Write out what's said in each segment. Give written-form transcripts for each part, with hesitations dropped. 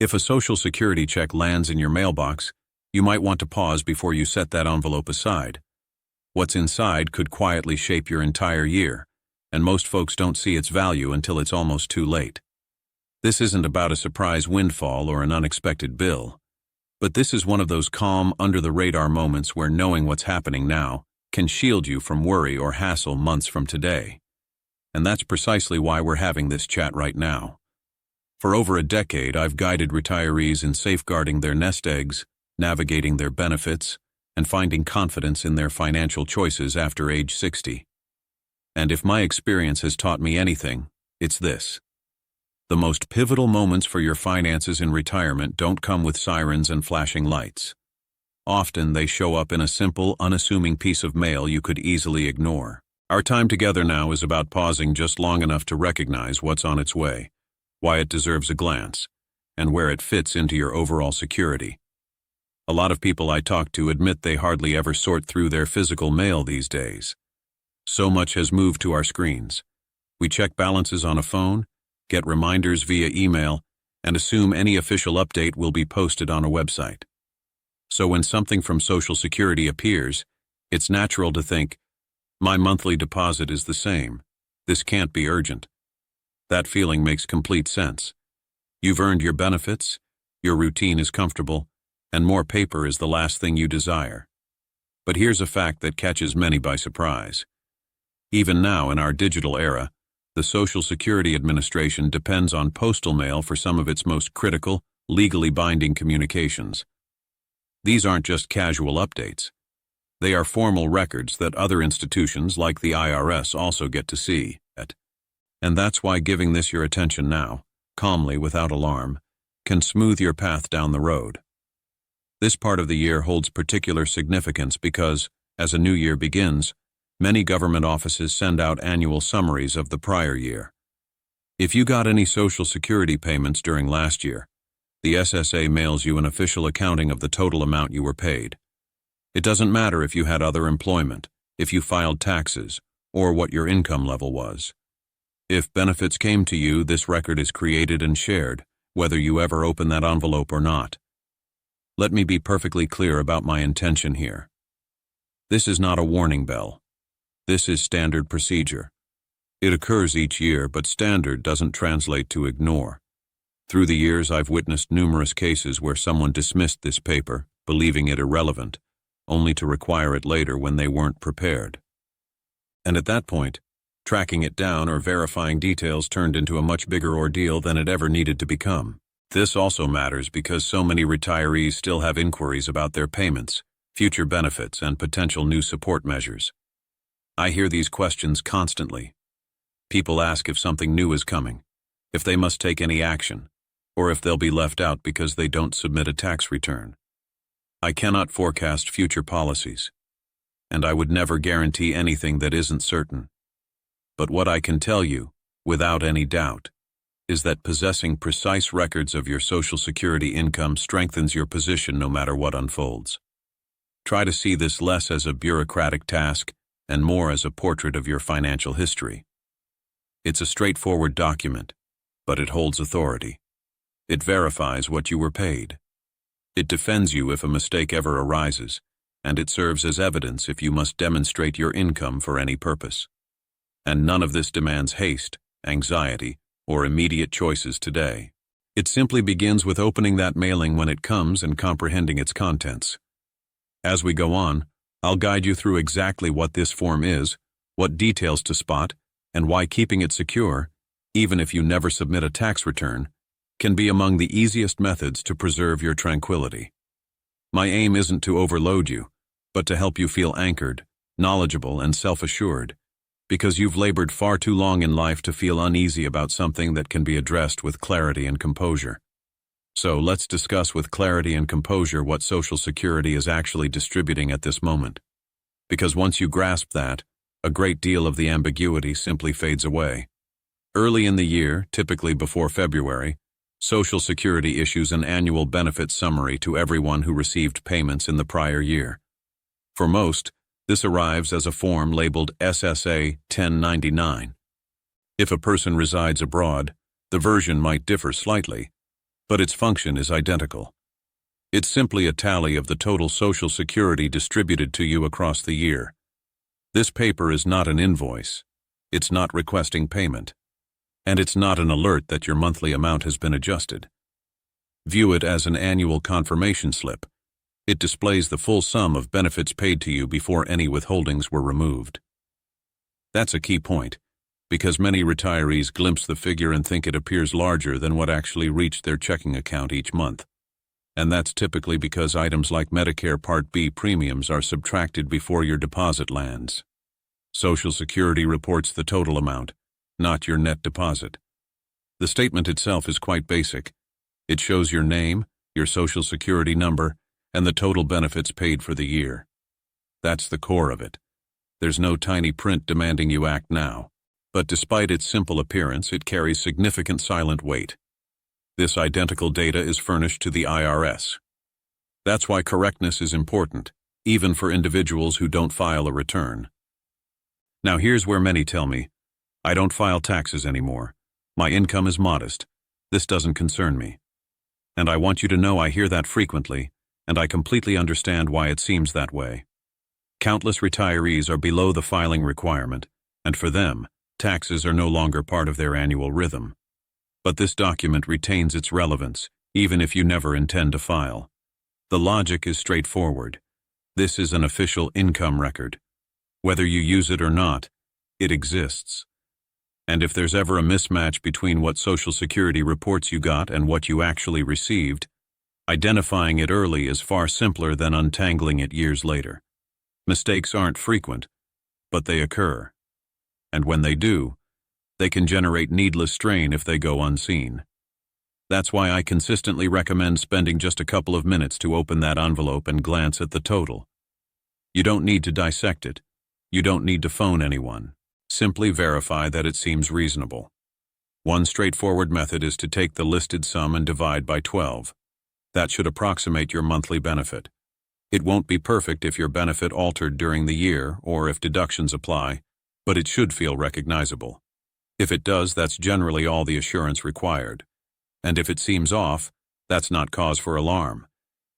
If a Social Security check lands in your mailbox, you might want to pause before you set that envelope aside. What's inside could quietly shape your entire year, and most folks don't see its value until it's almost too late. This isn't about a surprise windfall or an unexpected bill, but this is one of those calm, under-the-radar moments where knowing what's happening now can shield you from worry or hassle months from today. And that's precisely why we're having this chat right now. For over a decade, I've guided retirees in safeguarding their nest eggs, navigating their benefits, and finding confidence in their financial choices after age 60. And if my experience has taught me anything, it's this. The most pivotal moments for your finances in retirement don't come with sirens and flashing lights. Often they show up in a simple, unassuming piece of mail you could easily ignore. Our time together now is about pausing just long enough to recognize what's on its way, why it deserves a glance, and where it fits into your overall security. A lot of people I talk to admit they hardly ever sort through their physical mail these days. So much has moved to our screens. We check balances on a phone, get reminders via email, and assume any official update will be posted on a website. So when something from Social Security appears, it's natural to think, my monthly deposit is the same. This can't be urgent. That feeling makes complete sense. You've earned your benefits, your routine is comfortable, and more paper is the last thing you desire. But here's a fact that catches many by surprise. Even now in our digital era, the Social Security Administration depends on postal mail for some of its most critical, legally binding communications. These aren't just casual updates. They are formal records that other institutions like the IRS also get to see. And that's why giving this your attention now, calmly without alarm, can smooth your path down the road. This part of the year holds particular significance because, as a new year begins, many government offices send out annual summaries of the prior year. If you got any Social Security payments during last year, the SSA mails you an official accounting of the total amount you were paid. It doesn't matter if you had other employment, if you filed taxes, or what your income level was. If benefits came to you, this record is created and shared, whether you ever open that envelope or not. Let me be perfectly clear about my intention here. This is not a warning bell. This is standard procedure. It occurs each year, but standard doesn't translate to ignore. Through the years, I've witnessed numerous cases where someone dismissed this paper, believing it irrelevant, only to require it later when they weren't prepared. And at that point, tracking it down or verifying details turned into a much bigger ordeal than it ever needed to become. This also matters because so many retirees still have inquiries about their payments, future benefits, and potential new support measures. I hear these questions constantly. People ask if something new is coming, if they must take any action, or if they'll be left out because they don't submit a tax return. I cannot forecast future policies, and I would never guarantee anything that isn't certain. But what I can tell you, without any doubt, is that possessing precise records of your Social Security income strengthens your position no matter what unfolds. Try to see this less as a bureaucratic task and more as a portrait of your financial history. It's a straightforward document, but it holds authority. It verifies what you were paid. It defends you if a mistake ever arises, and it serves as evidence if you must demonstrate your income for any purpose. And none of this demands haste, anxiety, or immediate choices today. It simply begins with opening that mailing when it comes and comprehending its contents. As we go on, I'll guide you through exactly what this form is, what details to spot, and why keeping it secure, even if you never submit a tax return, can be among the easiest methods to preserve your tranquility. My aim isn't to overload you, but to help you feel anchored, knowledgeable, and self-assured, because you've labored far too long in life to feel uneasy about something that can be addressed with clarity and composure. So let's discuss with clarity and composure what Social Security is actually distributing at this moment. Because once you grasp that, a great deal of the ambiguity simply fades away. Early in the year, typically before February, Social Security issues an annual benefit summary to everyone who received payments in the prior year. For most, this arrives as a form labeled SSA-1099. If a person resides abroad, the version might differ slightly, but its function is identical. It's simply a tally of the total Social Security distributed to you across the year. This paper is not an invoice. It's not requesting payment. And it's not an alert that your monthly amount has been adjusted. View it as an annual confirmation slip. It displays the full sum of benefits paid to you before any withholdings were removed. That's a key point, because many retirees glimpse the figure and think it appears larger than what actually reached their checking account each month. And that's typically because items like Medicare Part B premiums are subtracted before your deposit lands. Social Security reports the total amount, not your net deposit. The statement itself is quite basic. It shows your name, your Social Security number, and the total benefits paid for the year. That's the core of it. There's no tiny print demanding you act now. But despite its simple appearance, it carries significant silent weight. This identical data is furnished to the IRS. That's why correctness is important, even for individuals who don't file a return. Now here's where many tell me, I don't file taxes anymore. My income is modest. This doesn't concern me. And I want you to know I hear that frequently, and I completely understand why it seems that way. Countless retirees are below the filing requirement, and for them, taxes are no longer part of their annual rhythm. But this document retains its relevance, even if you never intend to file. The logic is straightforward. This is an official income record. Whether you use it or not, it exists. And if there's ever a mismatch between what Social Security reports you got and what you actually received, identifying it early is far simpler than untangling it years later. Mistakes aren't frequent, but they occur. And when they do, they can generate needless strain if they go unseen. That's why I consistently recommend spending just a couple of minutes to open that envelope and glance at the total. You don't need to dissect it. You don't need to phone anyone. Simply verify that it seems reasonable. One straightforward method is to take the listed sum and divide by 12. That should approximate your monthly benefit. It won't be perfect if your benefit altered during the year or if deductions apply, but it should feel recognizable. If it does, that's generally all the assurance required. And if it seems off, that's not cause for alarm.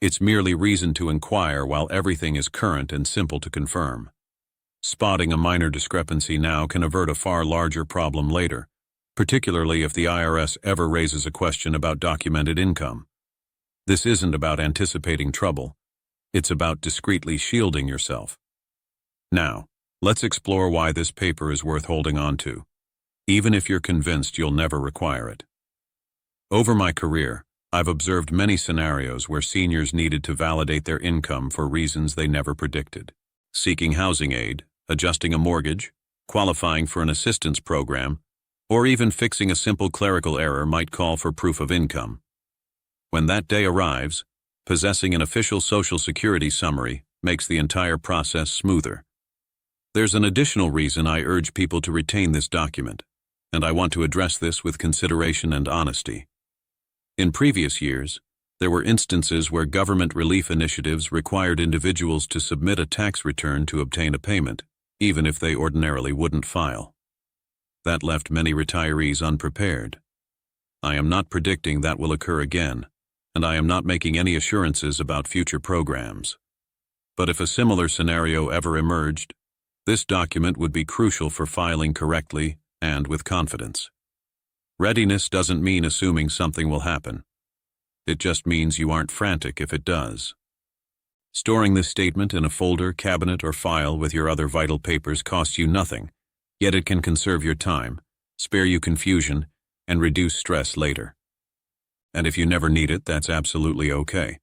It's merely reason to inquire while everything is current and simple to confirm. Spotting a minor discrepancy now can avert a far larger problem later, particularly if the IRS ever raises a question about documented income. This isn't about anticipating trouble. It's about discreetly shielding yourself. Now, let's explore why this paper is worth holding on to, even if you're convinced you'll never require it. Over my career, I've observed many scenarios where seniors needed to validate their income for reasons they never predicted. Seeking housing aid, adjusting a mortgage, qualifying for an assistance program, or even fixing a simple clerical error might call for proof of income. When that day arrives, possessing an official Social Security summary makes the entire process smoother. There's an additional reason I urge people to retain this document, and I want to address this with consideration and honesty. In previous years, there were instances where government relief initiatives required individuals to submit a tax return to obtain a payment, even if they ordinarily wouldn't file. That left many retirees unprepared. I am not predicting that will occur again, and I am not making any assurances about future programs. But if a similar scenario ever emerged, this document would be crucial for filing correctly and with confidence. Readiness doesn't mean assuming something will happen. It just means you aren't frantic if it does. Storing this statement in a folder, cabinet, or file with your other vital papers costs you nothing, yet it can conserve your time, spare you confusion, and reduce stress later. And if you never need it, that's absolutely okay.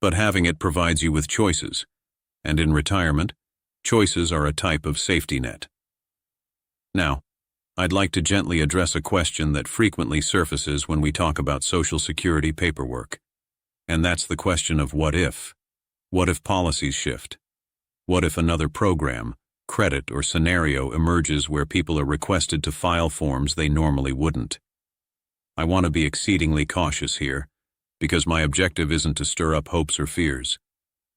But having it provides you with choices, and in retirement, choices are a type of safety net. Now, I'd like to gently address a question that frequently surfaces when we talk about Social Security paperwork. And that's the question of what if? What if policies shift? What if another program, credit, or scenario emerges where people are requested to file forms they normally wouldn't? I want to be exceedingly cautious here, because my objective isn't to stir up hopes or fears.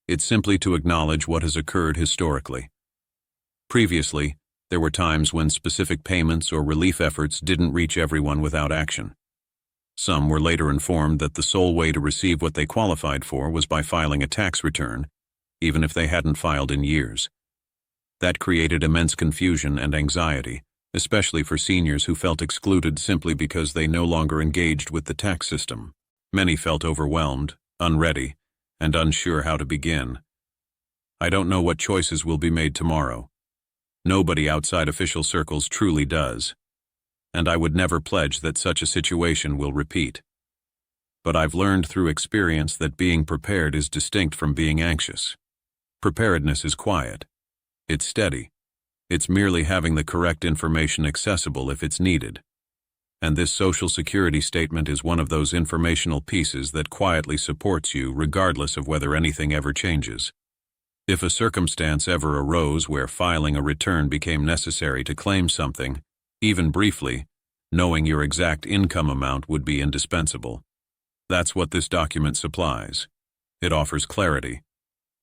It's simply to acknowledge what has occurred historically. Previously, there were times when specific payments or relief efforts didn't reach everyone without action. Some were later informed that the sole way to receive what they qualified for was by filing a tax return, even if they hadn't filed in years. That created immense confusion and anxiety, especially for seniors who felt excluded simply because they no longer engaged with the tax system. Many felt overwhelmed, unready, and unsure how to begin. I don't know what choices will be made tomorrow. Nobody outside official circles truly does. And I would never pledge that such a situation will repeat. But I've learned through experience that being prepared is distinct from being anxious. Preparedness is quiet. It's steady. It's merely having the correct information accessible if it's needed. And this Social Security statement is one of those informational pieces that quietly supports you regardless of whether anything ever changes. If a circumstance ever arose where filing a return became necessary to claim something, even briefly, knowing your exact income amount would be indispensable. That's what this document supplies. It offers clarity.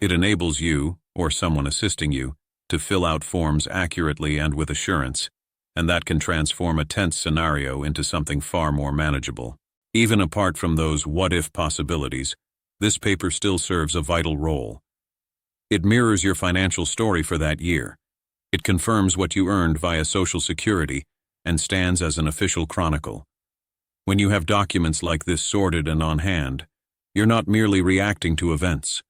It enables you, or someone assisting you, to fill out forms accurately and with assurance, and that can transform a tense scenario into something far more manageable. Even apart from those what-if possibilities, this paper still serves a vital role. It mirrors your financial story for that year. It confirms what you earned via Social Security and stands as an official chronicle. When you have documents like this sorted and on hand, you're not merely reacting to events.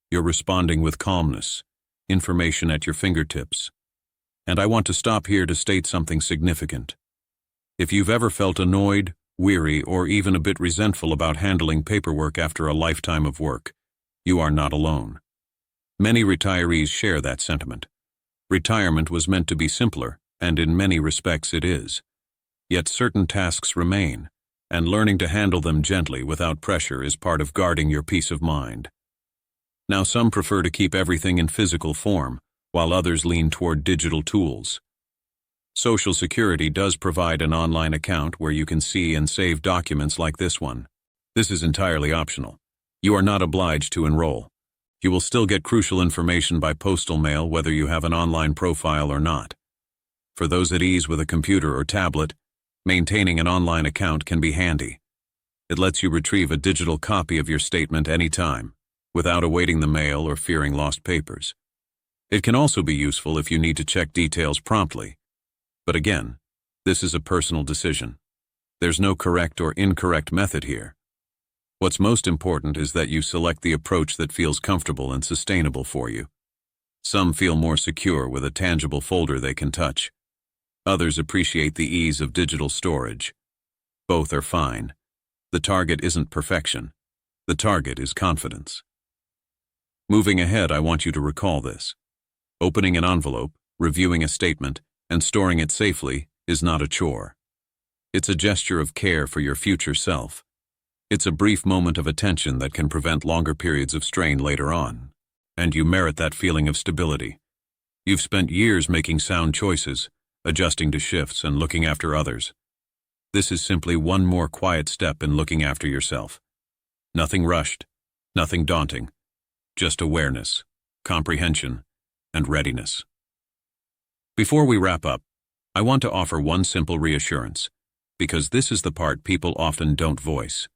You're responding with calmness, information at your fingertips. And I want to stop here to state something significant. If you've ever felt annoyed, weary, or even a bit resentful about handling paperwork after a lifetime of work, you are not alone. Many retirees share that sentiment. Retirement was meant to be simpler, and in many respects it is. Yet certain tasks remain, and learning to handle them gently without pressure is part of guarding your peace of mind. Now some prefer to keep everything in physical form, while others lean toward digital tools. Social Security does provide an online account where you can see and save documents like this one. This is entirely optional. You are not obliged to enroll. You will still get crucial information by postal mail whether you have an online profile or not. For those at ease with a computer or tablet, maintaining an online account can be handy. It lets you retrieve a digital copy of your statement anytime, without awaiting the mail or fearing lost papers. It can also be useful if you need to check details promptly. But again, this is a personal decision. There's no correct or incorrect method here. What's most important is that you select the approach that feels comfortable and sustainable for you. Some feel more secure with a tangible folder they can touch. Others appreciate the ease of digital storage. Both are fine. The target isn't perfection. The target is confidence. Moving ahead, I want you to recall this. Opening an envelope, reviewing a statement, and storing it safely is not a chore. It's a gesture of care for your future self. It's a brief moment of attention that can prevent longer periods of strain later on. And you merit that feeling of stability. You've spent years making sound choices, adjusting to shifts and looking after others. This is simply one more quiet step in looking after yourself. Nothing rushed, nothing daunting, just awareness, comprehension, and readiness. Before we wrap up, I want to offer one simple reassurance, because this is the part people often don't voice.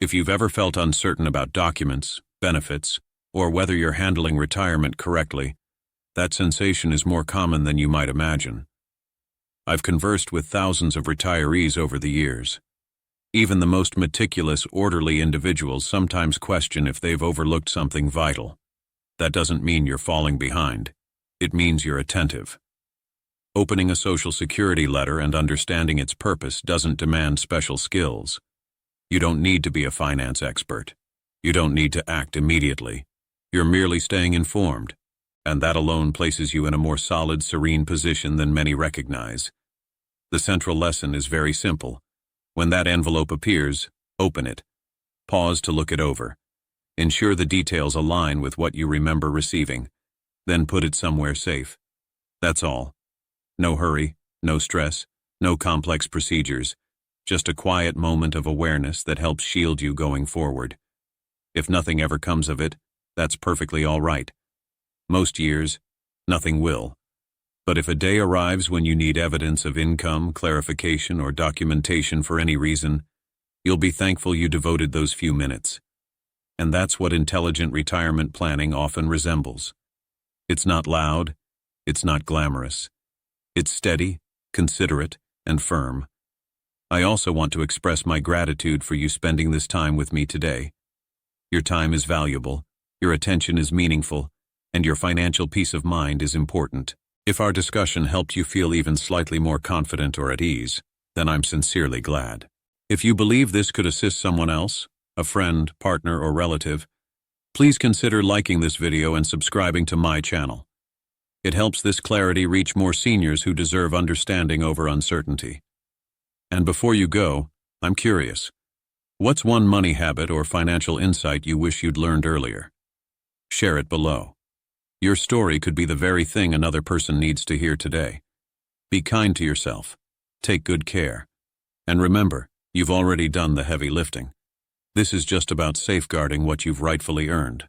If you've ever felt uncertain about documents, benefits, or whether you're handling retirement correctly, that sensation is more common than you might imagine. I've conversed with thousands of retirees over the years. Even the most meticulous, orderly individuals sometimes question if they've overlooked something vital. That doesn't mean you're falling behind. It means you're attentive. Opening a Social Security letter and understanding its purpose doesn't demand special skills. You don't need to be a finance expert. You don't need to act immediately. You're merely staying informed, and that alone places you in a more solid, serene position than many recognize. The central lesson is very simple. When that envelope appears, open it. Pause to look it over. Ensure the details align with what you remember receiving. Then put it somewhere safe. That's all. No hurry, no stress, no complex procedures. Just a quiet moment of awareness that helps shield you going forward. If nothing ever comes of it, that's perfectly all right. Most years, nothing will. But if a day arrives when you need evidence of income, clarification, or documentation for any reason, You'll be thankful you devoted those few minutes. And that's what intelligent retirement planning often resembles. It's not loud, it's not glamorous. It's steady, considerate, and firm. I also want to express my gratitude for you spending this time with me today. Your time is valuable, your attention is meaningful, and your financial peace of mind is important. If our discussion helped you feel even slightly more confident or at ease, then I'm sincerely glad. If you believe this could assist someone else, a friend, partner, or relative, please consider liking this video and subscribing to my channel. It helps this clarity reach more seniors who deserve understanding over uncertainty. And before you go, I'm curious. What's one money habit or financial insight you wish you'd learned earlier? Share it below. Your story could be the very thing another person needs to hear today. Be kind to yourself. Take good care. And remember, you've already done the heavy lifting. This is just about safeguarding what you've rightfully earned.